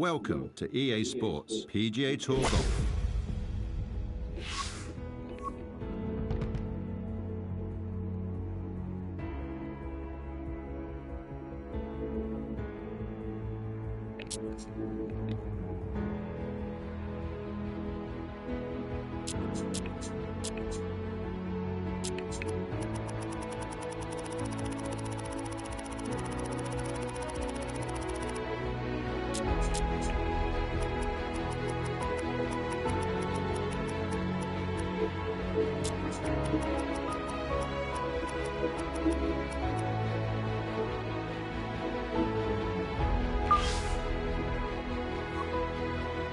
Welcome to EA Sports PGA Tour Golf.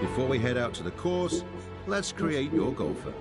Before we head out to the course, let's create your golfer.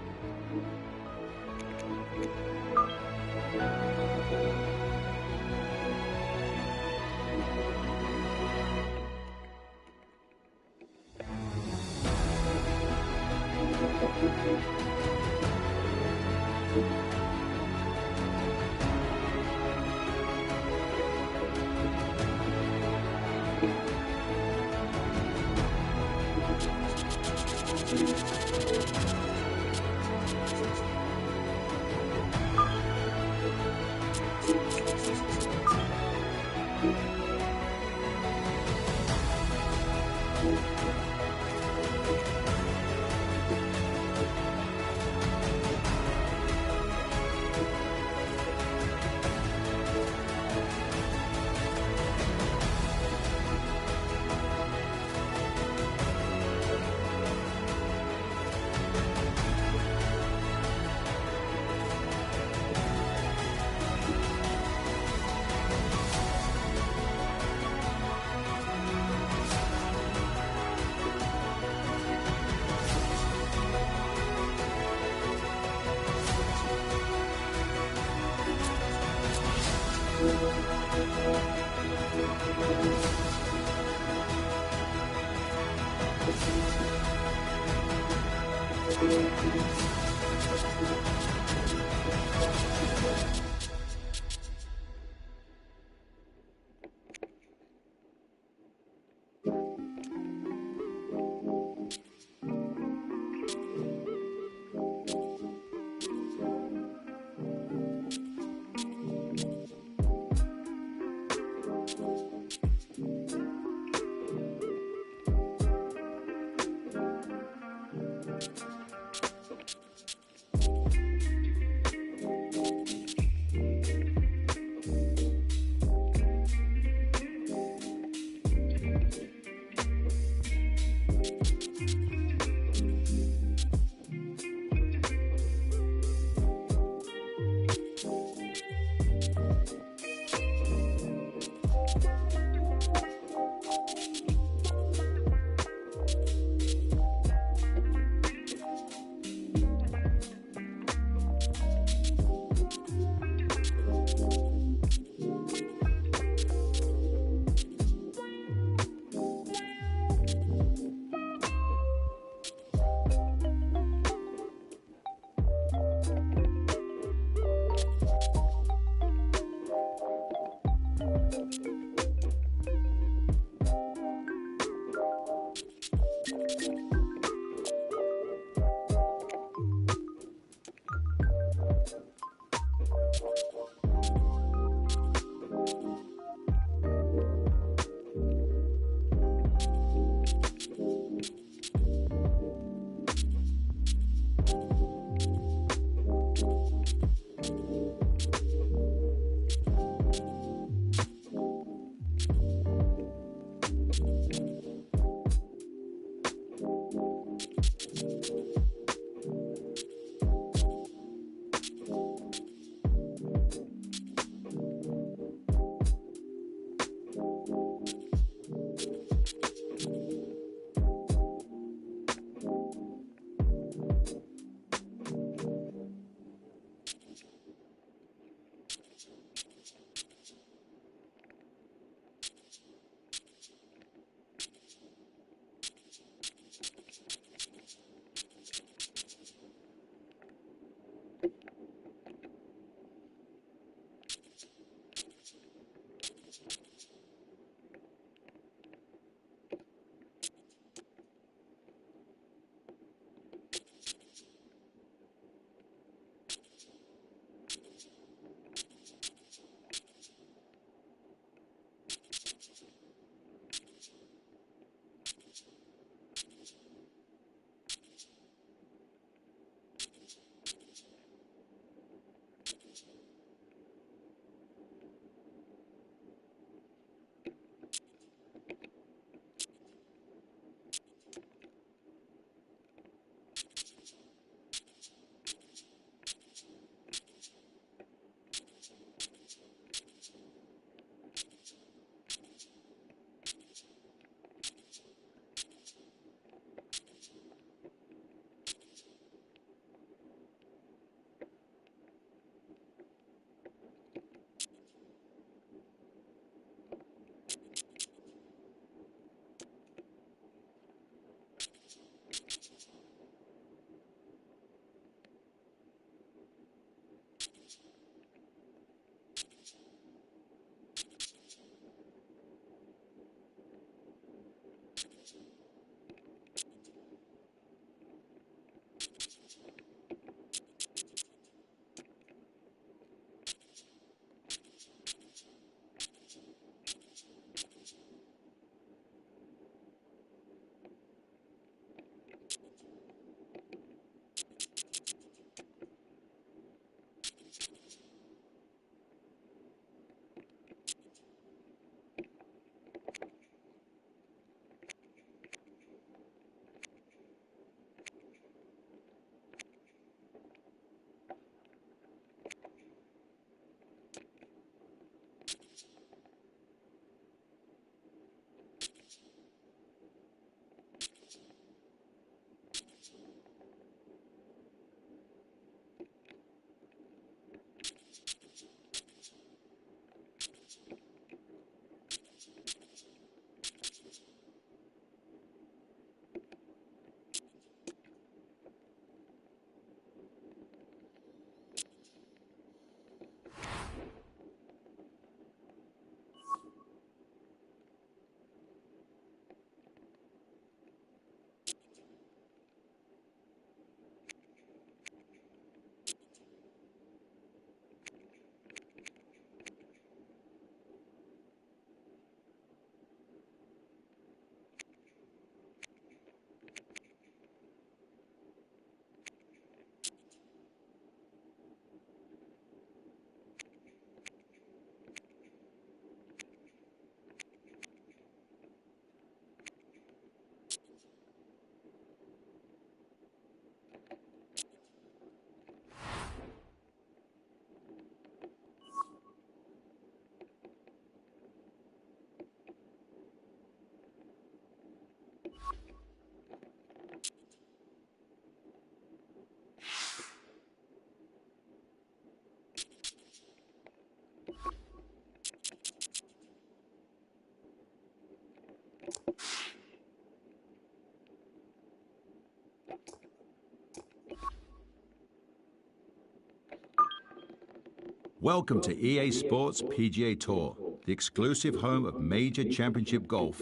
Welcome to EA Sports PGA Tour, the exclusive home of major championship golf.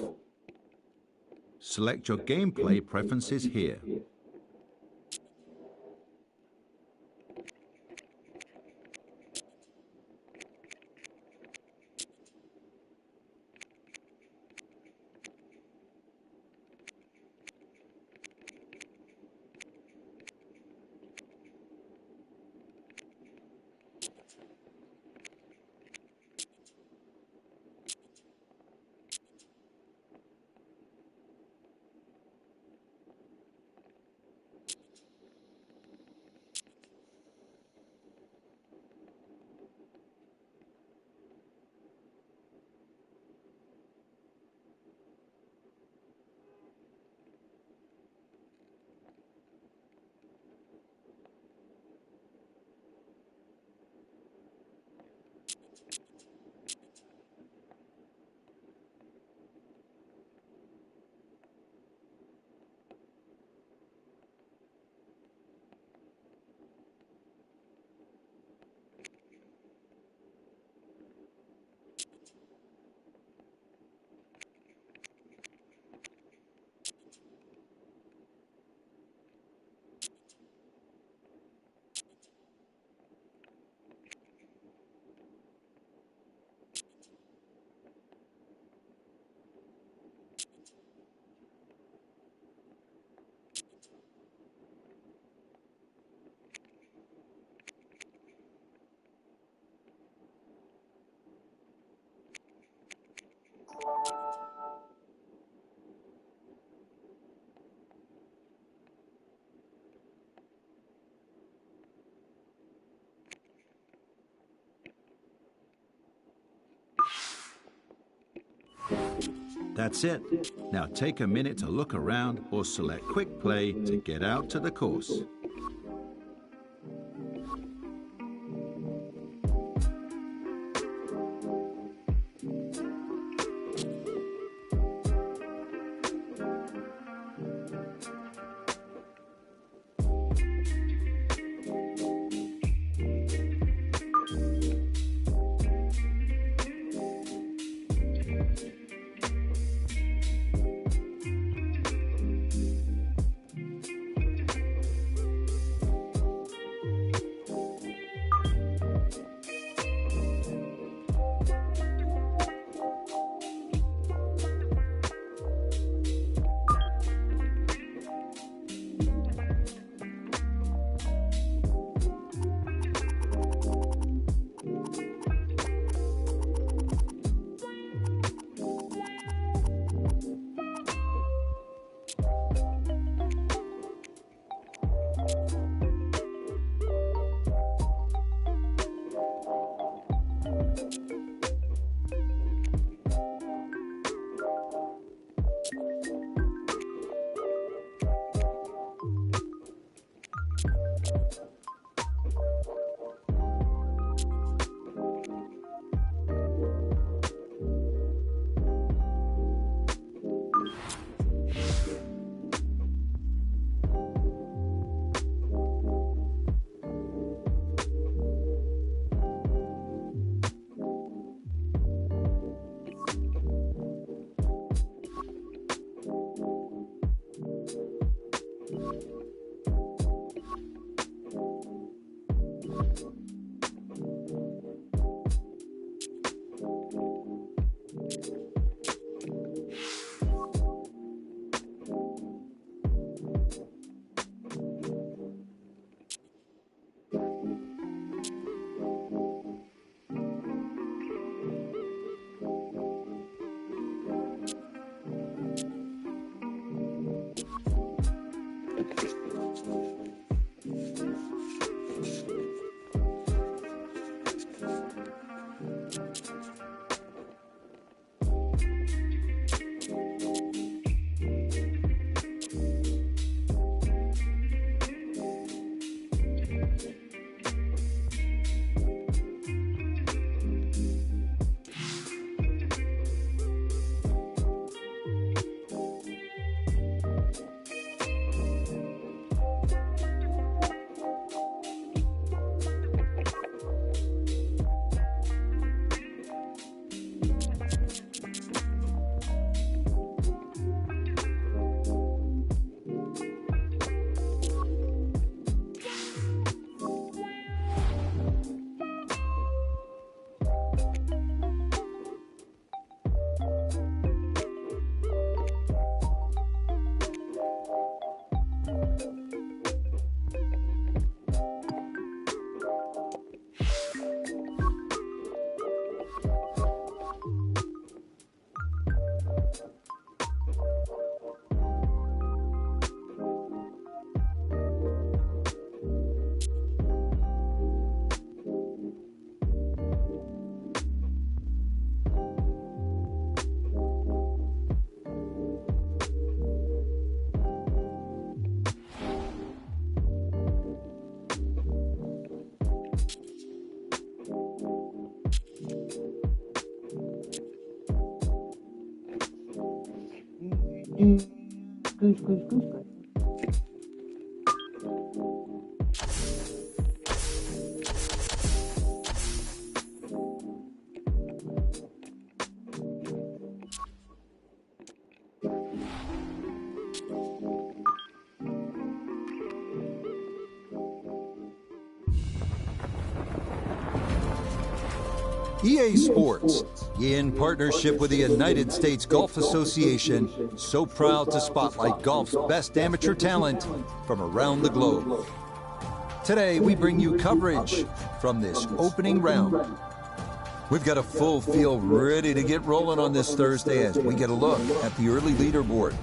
Select your gameplay preferences here. That's it. Now take a minute to look around or select Quick Play to get out to the course. EA Sports, in partnership with the United States Golf Association, so proud to spotlight golf's best amateur talent from around the globe. Today, we bring you coverage from this opening round. We've got a full field ready to get rolling on this Thursday as we get a look at the early leaderboard.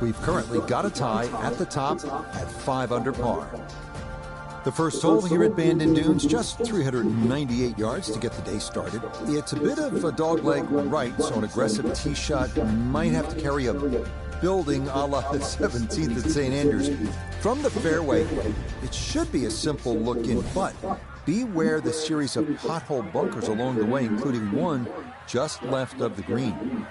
We've currently got a tie at the top at 5 under par. The first hole here at Bandon Dunes, just 398 yards to get the day started. It's a bit of a dogleg right, so an aggressive tee shot might have to carry a building a la the 17th at St. Andrews. From the fairway, it should be a simple look in, but beware the series of pothole bunkers along the way, including one just left of the green.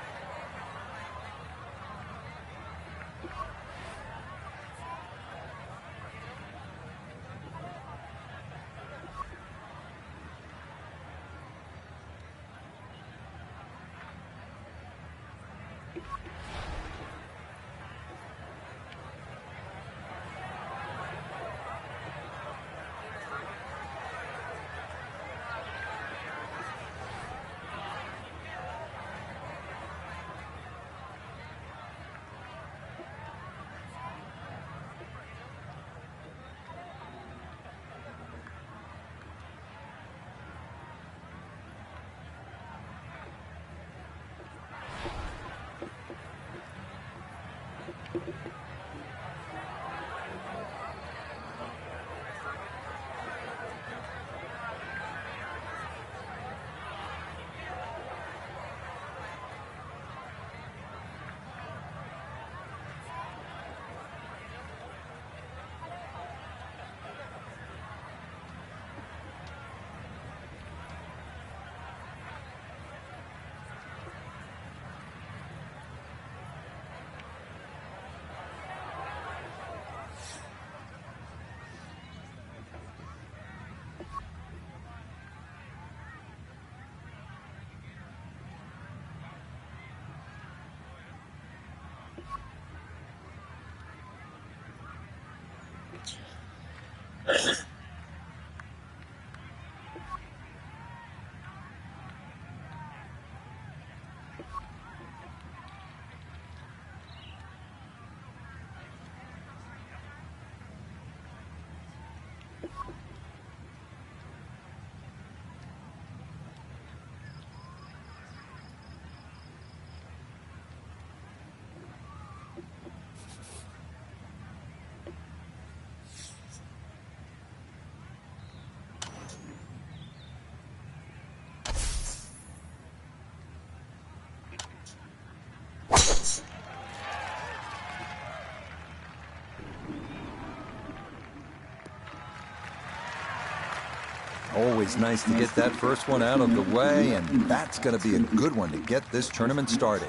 Always nice to get that first one out of the way, and that's going to be a good one to get this tournament started.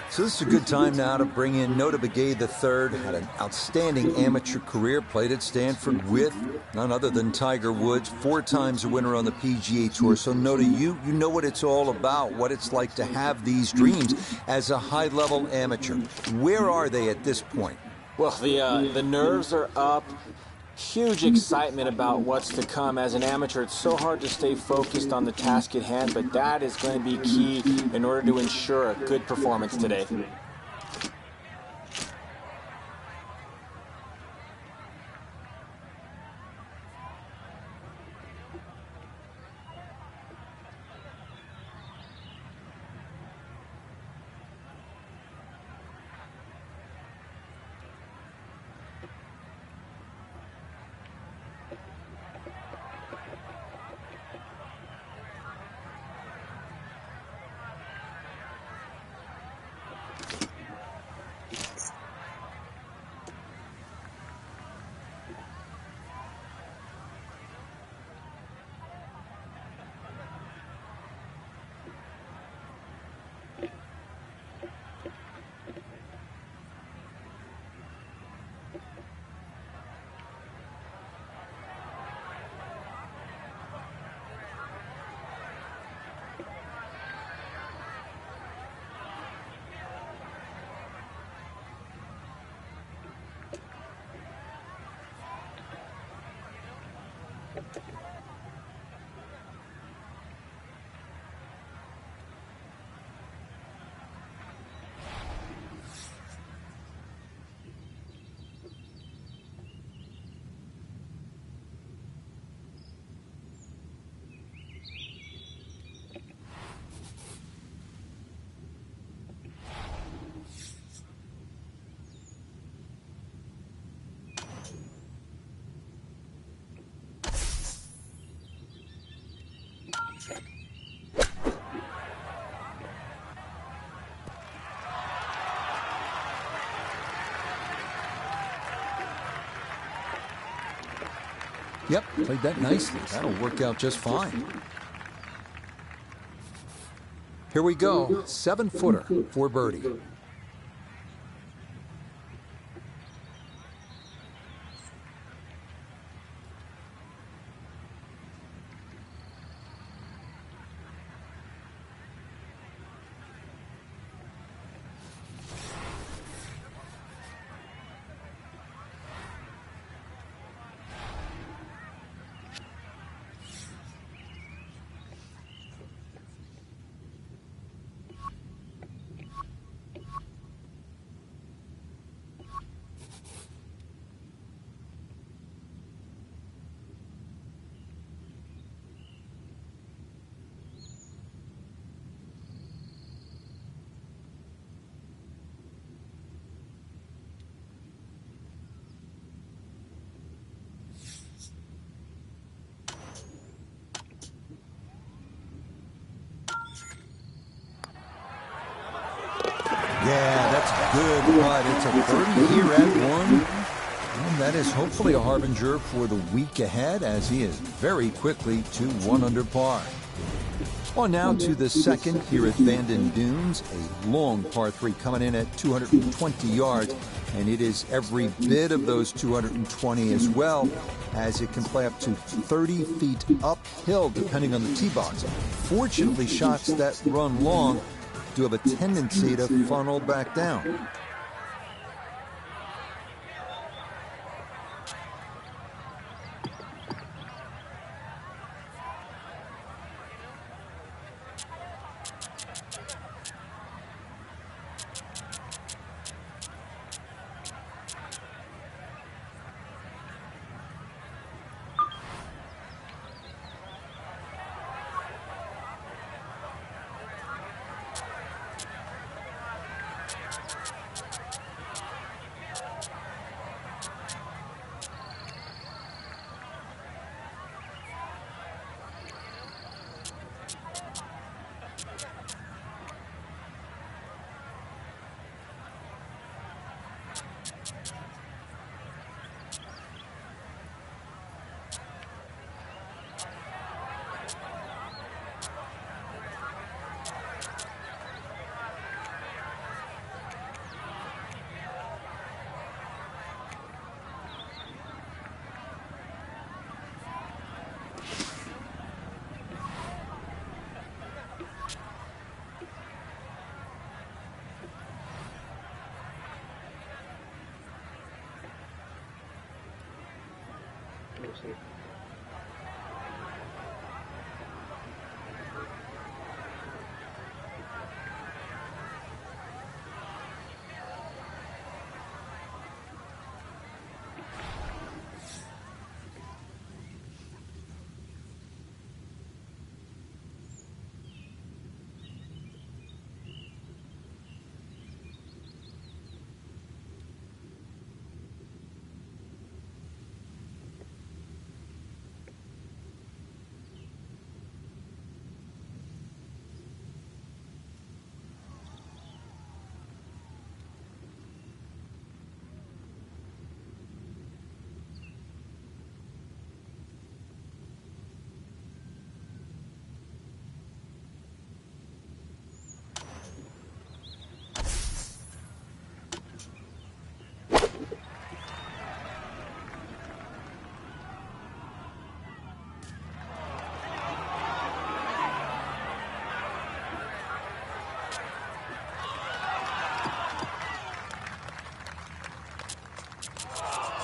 So this is a good time now to bring in Nota Begay III. Had an outstanding amateur career, played at Stanford with none other than Tiger Woods, 4 times a winner on the PGA Tour. So Nota, you know what it's all about, what it's like to have these dreams as a high-level amateur. Where are they at this point? Well, the nerves are up. Huge excitement about what's to come. As an amateur, it's so hard to stay focused on the task at hand, but that is going to be key in order to ensure a good performance today. Yep, played that nicely. That'll work out just fine. Here we go. 7-footer for birdie. Yeah, that's good, but it's a birdie here at 1. And that is hopefully a harbinger for the week ahead, as he is very quickly to 1 under par. On now to the second here at Bandon Dunes, a long par 3 coming in at 220 yards, and it is every bit of those 220 as well, as it can play up to 30 feet uphill depending on the tee box. Fortunately, shots that run long do have a tendency to funnel back down.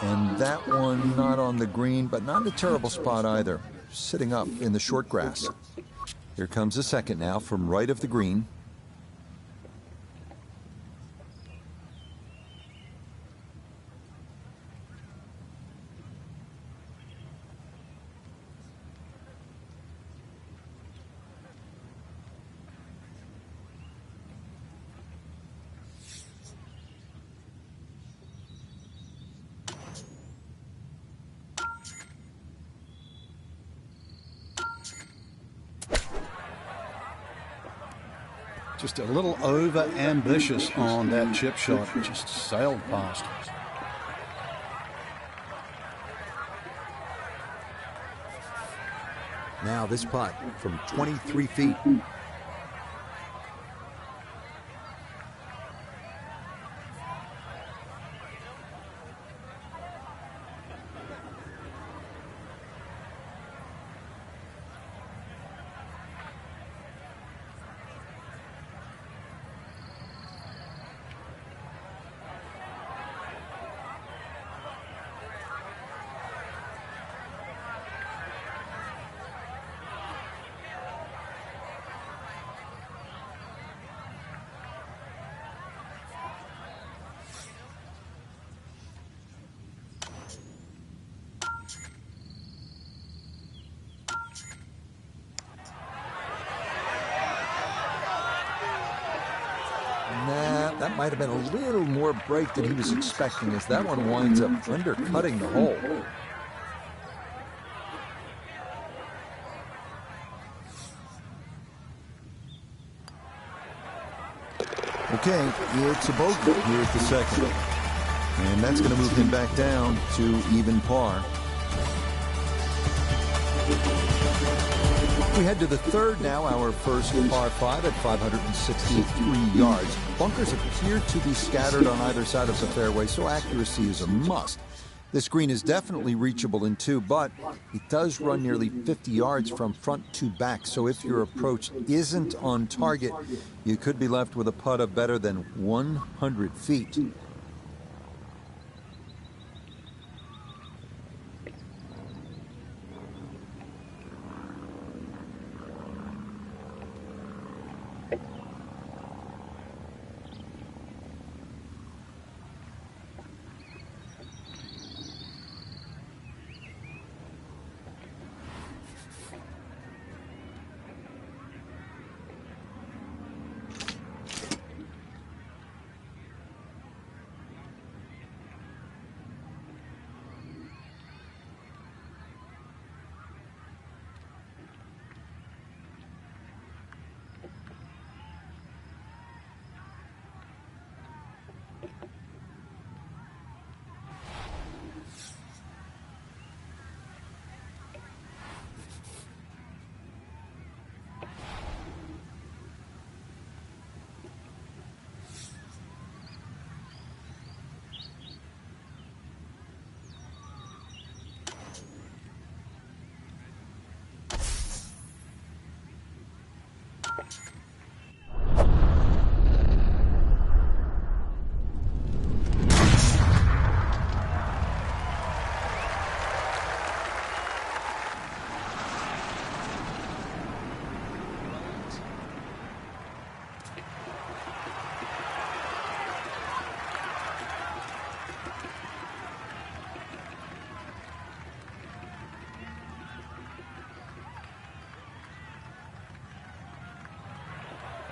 And that one not on the green, but not in a terrible spot either. Sitting up in the short grass. Here comes the second now from right of the green. Just a little over-ambitious on that chip shot. Just sailed past. Now this putt from 23 feet. That might have been a little more break than he was expecting, as that one winds up undercutting the hole. Okay, it's a bogey here at the second. And that's going to move him back down to even par. We head to the third now, our first par 5 at 563 yards. Bunkers appear to be scattered on either side of the fairway, so accuracy is a must. This green is definitely reachable in two, but it does run nearly 50 yards from front to back, so if your approach isn't on target, you could be left with a putt of better than 100 feet.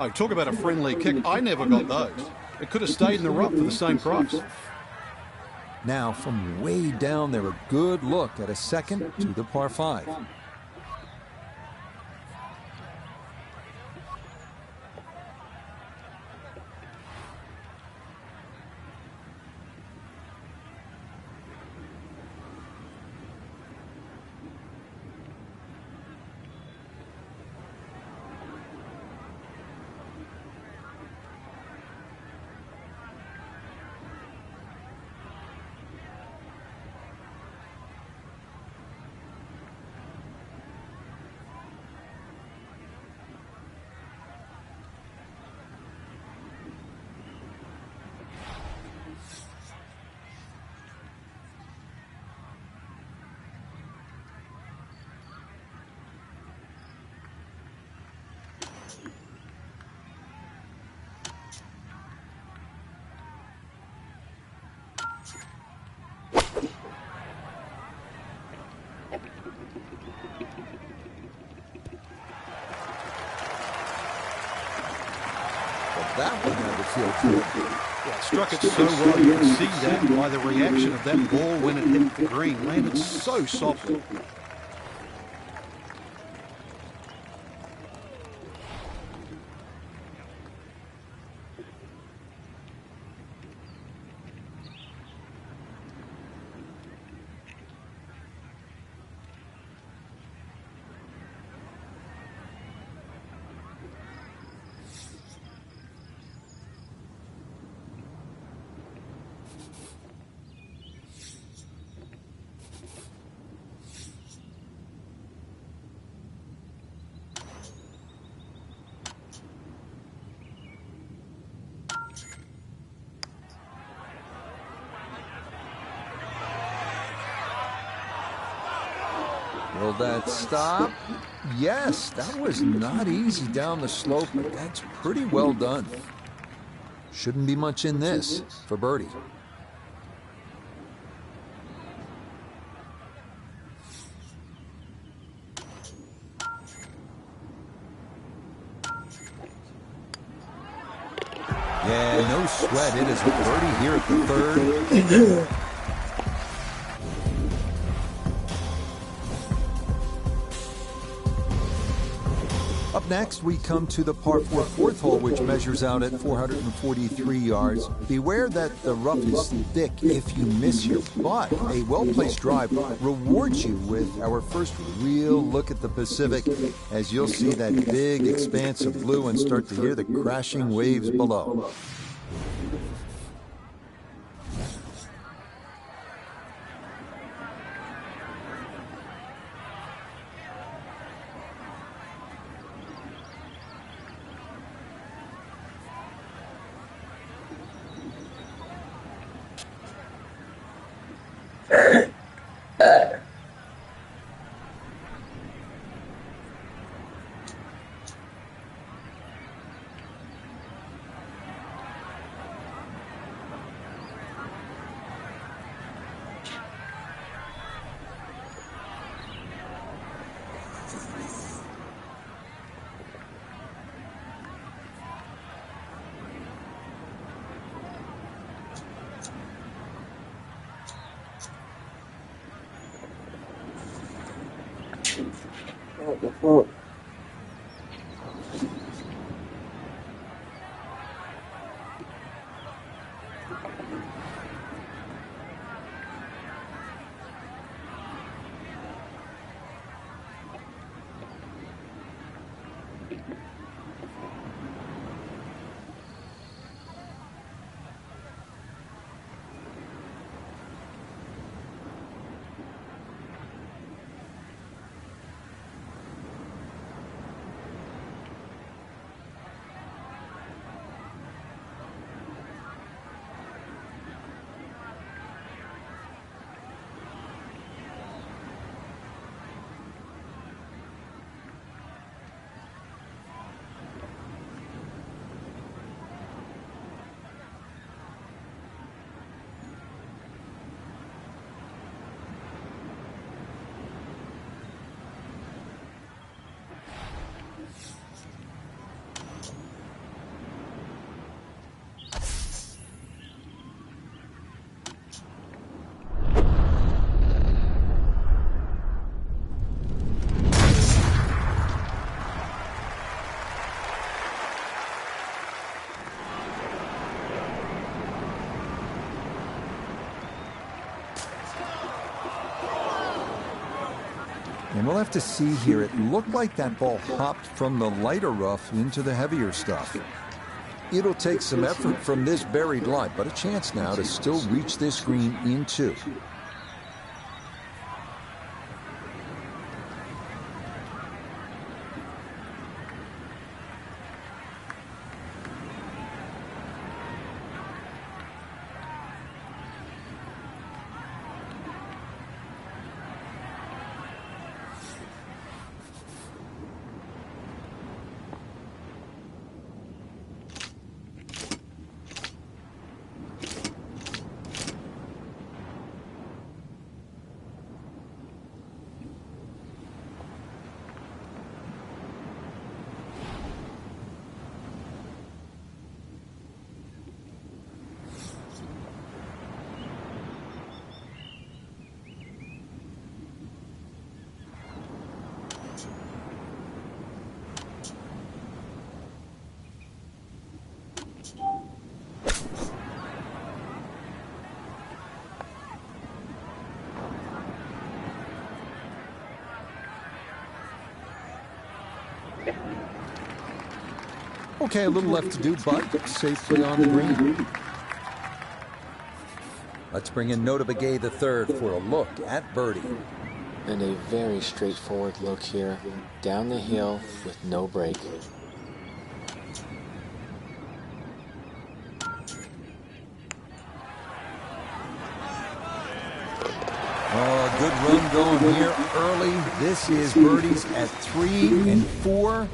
Oh, talk about a friendly kick. I never got those. It could have stayed in the rough for the same price. Now, from way down there, a good look at a second to the par 5. That one had to feel good. Yeah, it struck it so well. You can see that by the reaction of that ball when it hit the green. Landed so softly. Will that stop? Yes, that was not easy down the slope, but that's pretty well done. Shouldn't be much in this for birdie. Yeah, no sweat. It is a birdie here at the third. Up next, we come to the par 4 fourth hole, which measures out at 443 yards. Beware that the rough is thick if you miss your putt. A well-placed drive rewards you with our first real look at the Pacific, as you'll see that big expanse of blue and start to hear the crashing waves below. And we'll have to see here. It looked like that ball hopped from the lighter rough into the heavier stuff. It'll take some effort from this buried lie, but a chance now to still reach this green in two. Okay, a little left to do, but safely on the green. Let's bring in Nota Begay the third for a look at birdie. And a very straightforward look here. Down the hill with no break. Oh, A good run going here early. This is birdies at 3 and 4.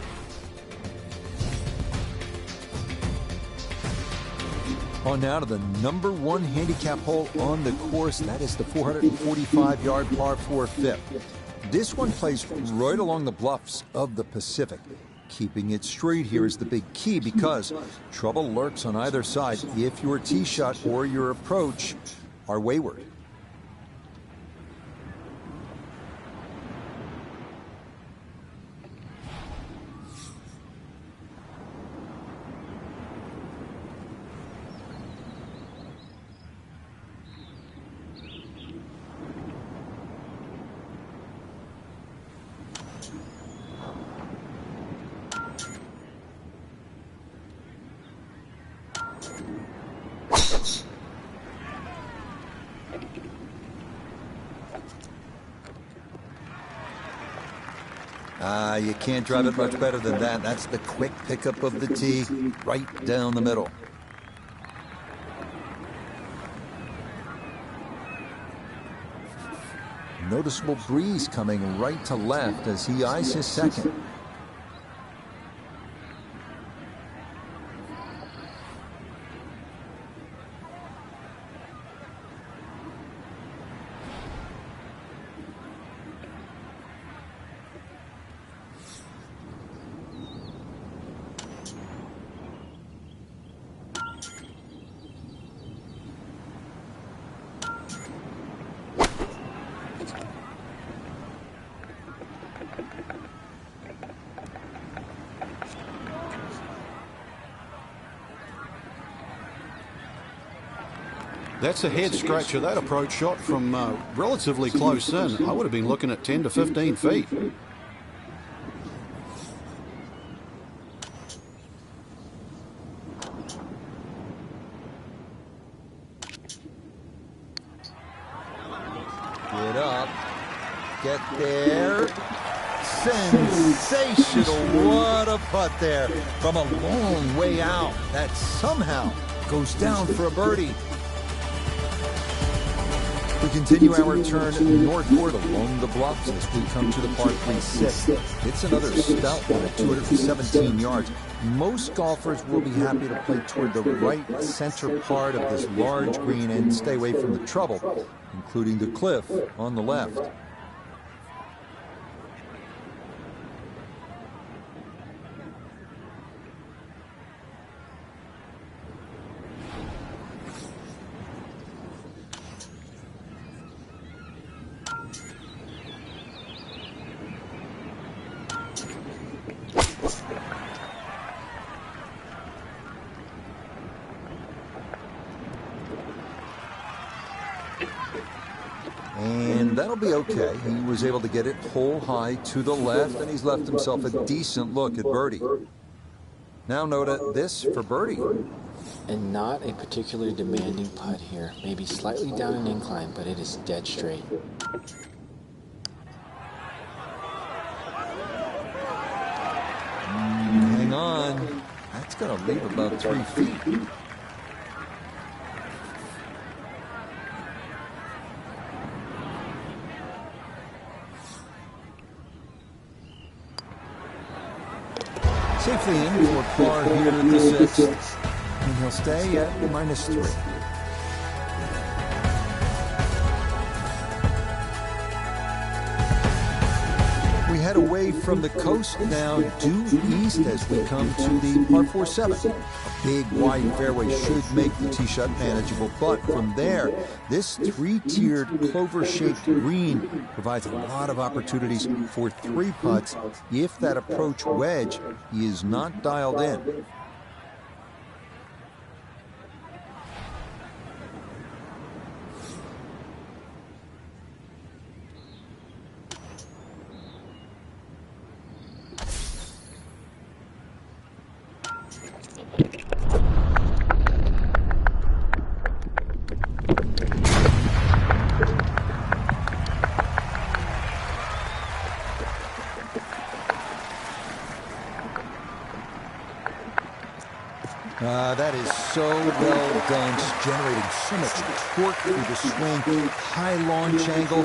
On now to the number 1 handicap hole on the course. That is the 445-yard par 4 fifth. This one plays right along the bluffs of the Pacific. Keeping it straight here is the big key because trouble lurks on either side if your tee shot or your approach are wayward. You can't drive it much better than that. That's the quick pickup of the tee right down the middle. Noticeable breeze coming right to left as he eyes his second. That's a head scratcher. That approach shot from relatively close in. I would have been looking at 10 to 15 feet. Get up. Get there. Sensational. What a putt there from a long way out. That somehow goes down for a birdie. We continue our turn northward along the bluffs as we come to the par 3-6. It's another stout one at 217 yards. Most golfers will be happy to play toward the right center part of this large green and stay away from the trouble, including the cliff on the left. And that'll be okay. He was able to get it hole high to the left, and he's left himself a decent look at birdie. Now Noda, this for birdie. And not a particularly demanding putt here. Maybe slightly down an incline, but it is dead straight. Hang on. That's going to leave about 3 feet. Safely in for par here in the 6th. And he'll stay at -3. We head away from the coast now due east as we come to the par 4-7. A big wide fairway should make the tee shot manageable, but from there, this 3-tiered clover-shaped green provides a lot of opportunities for 3 putts if that approach wedge is not dialed in. That is so well done, just generating so much torque through the swing. High launch angle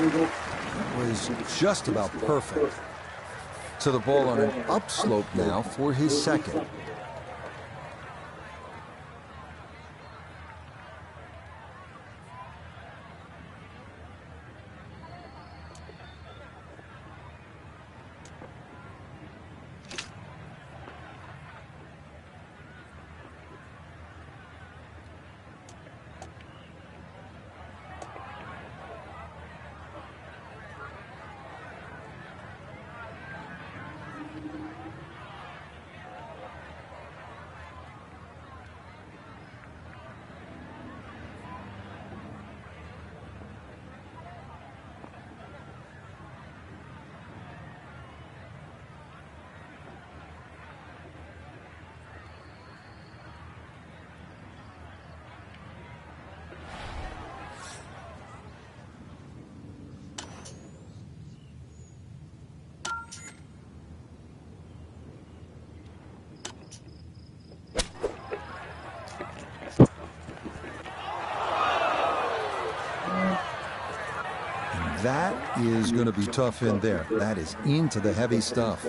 was just about perfect. So the ball on an upslope now for his second. That is going to be tough in there. That is into the heavy stuff.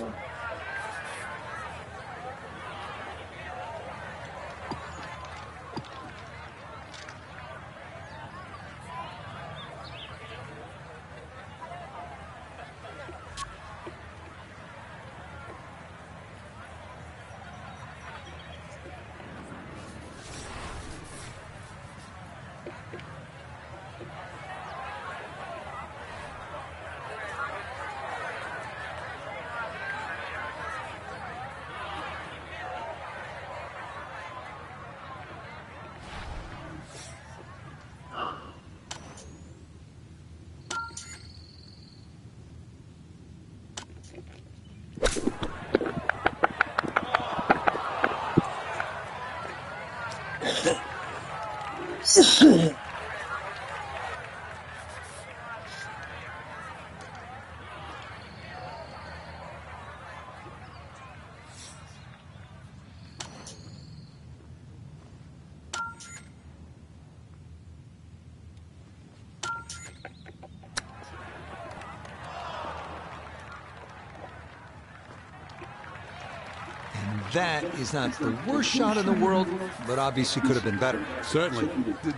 That is not the worst shot in the world, but obviously could have been better. Certainly.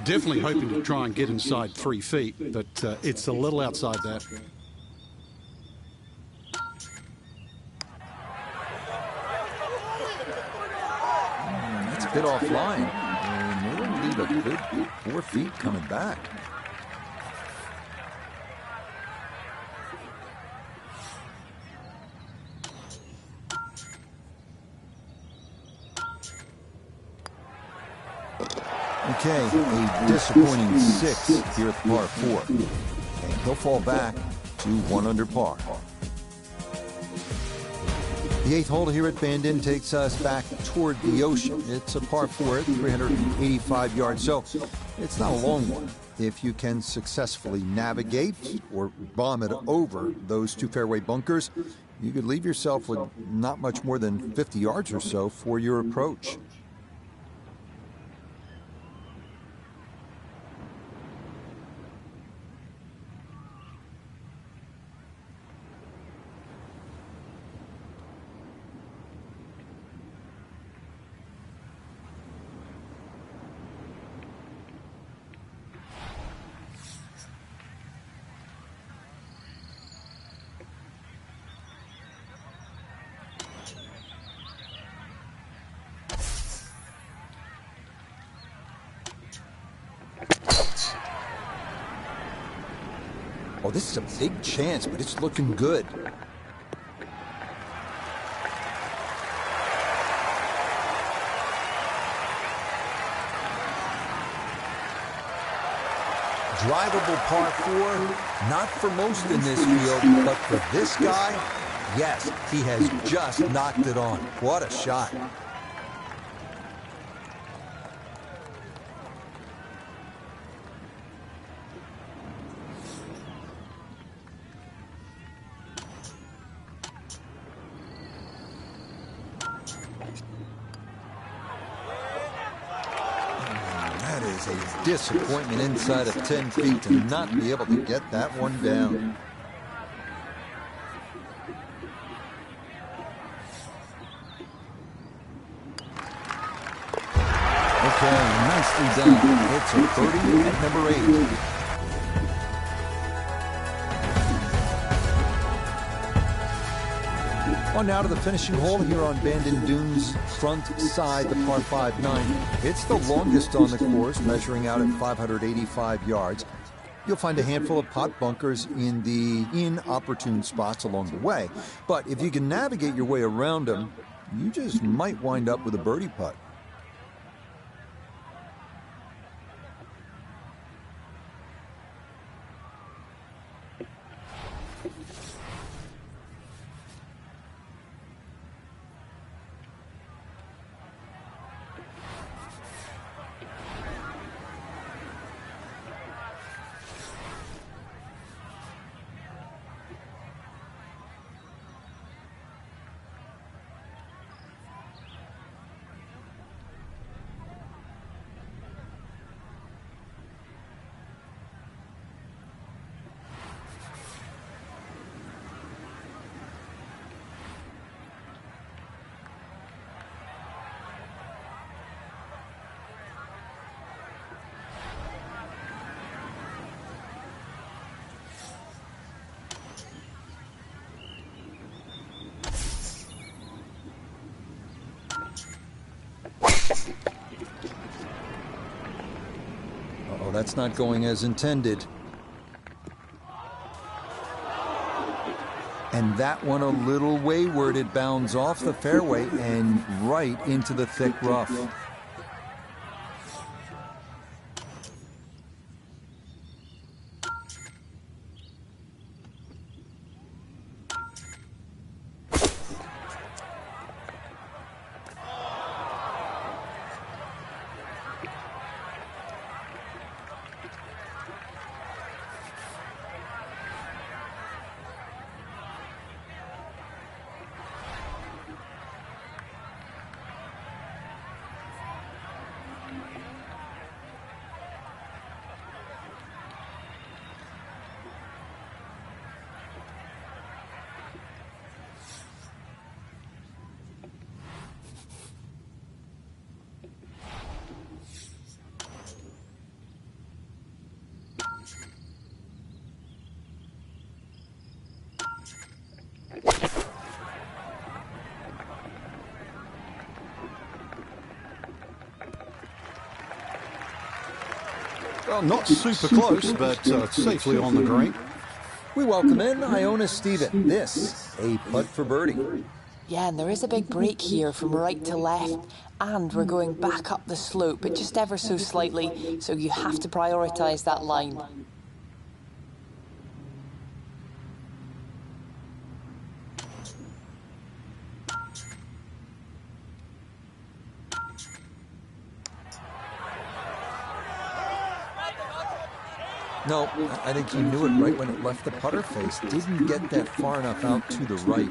Definitely hoping to try and get inside 3 feet, but it's a little outside that. That's a bit offline. And we'll leave a good 4 feet coming back. Okay, a disappointing 6 here at par 4. And he'll fall back to 1 under par. The 8th hole here at Bandon takes us back toward the ocean. It's a par 4 at 385 yards, so it's not a long one. If you can successfully navigate or bomb it over those 2 fairway bunkers, you could leave yourself with not much more than 50 yards or so for your approach. Oh, this is a big chance, but it's looking good. Drivable par 4, not for most in this field, but for this guy, yes, he has just knocked it on. What a shot. disappointment inside of 10 feet to not be able to get that one down. Okay, nicely done. It's a birdie at number 8. On now to the finishing hole here on Bandon Dunes' front side, the par 5-9. It's the longest on the course, measuring out at 585 yards. You'll find a handful of pot bunkers in the inopportune spots along the way. But if you can navigate your way around them, you just might wind up with a birdie putt. Uh-oh, that's not going as intended. And that one a little wayward. It bounds off the fairway and right into the thick rough. Well, not super close, but safely on the green. We welcome in Iona Stephen. This, a putt for birdie. Yeah, and there is a big break here from right to left, and we're going back up the slope, but just ever so slightly, so you have to prioritise that line. No, I think he knew it right when it left the putter face. Didn't get that far enough out to the right.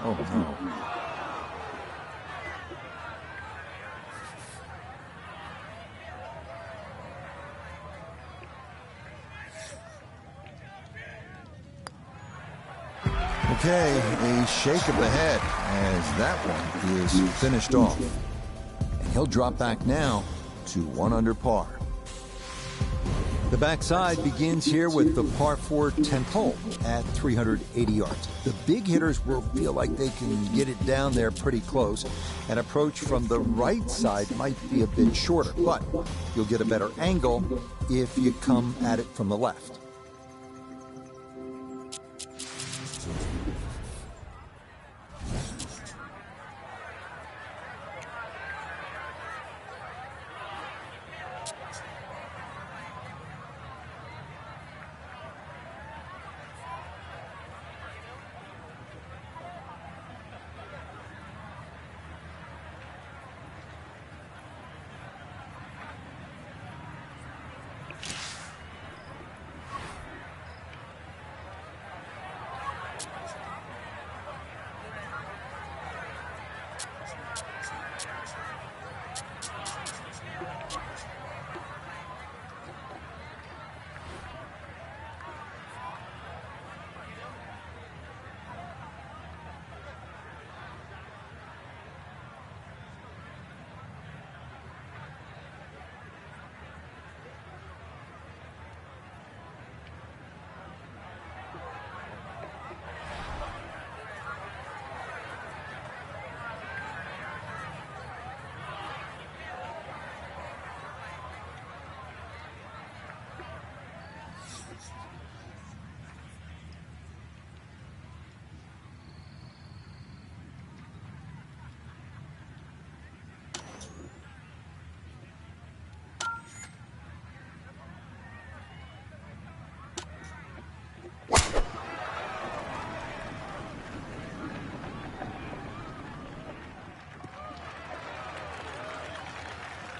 Oh, no. Okay, a shake of the head as that one is finished off. And he'll drop back now to 1 under par. The backside begins here with the par 4 10th hole at 380 yards. The big hitters will feel like they can get it down there pretty close. An approach from the right side might be a bit shorter, but you'll get a better angle if you come at it from the left.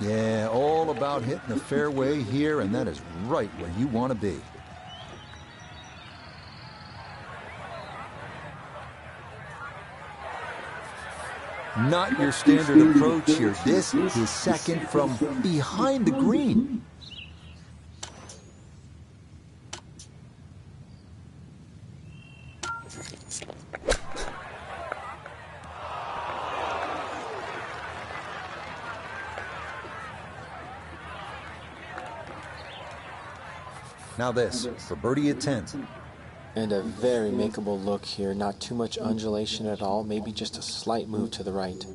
Yeah, all about hitting the fairway here, and that is right where you want to be. Not your standard approach here. This is second from behind the green. Now this, for birdie at 10. And a very makeable look here. Not too much undulation at all. Maybe just a slight move to the right.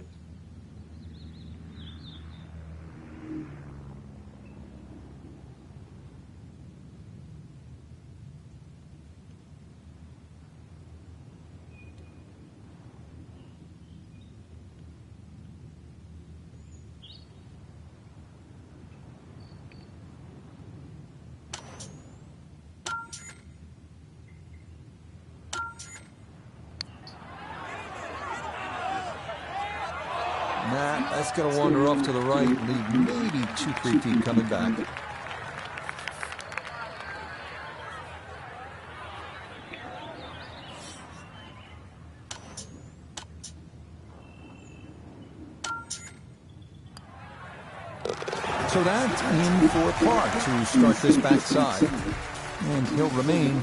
Nah, that's going to wander off to the right, leave maybe 2-3 feet coming back. So that's in for par to start this backside, and he'll remain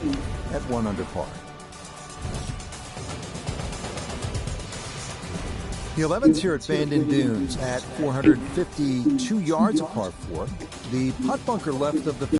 at 1 under par. The 11th here at Bandon Dunes at 452 yards of par 4. The putt bunker left of the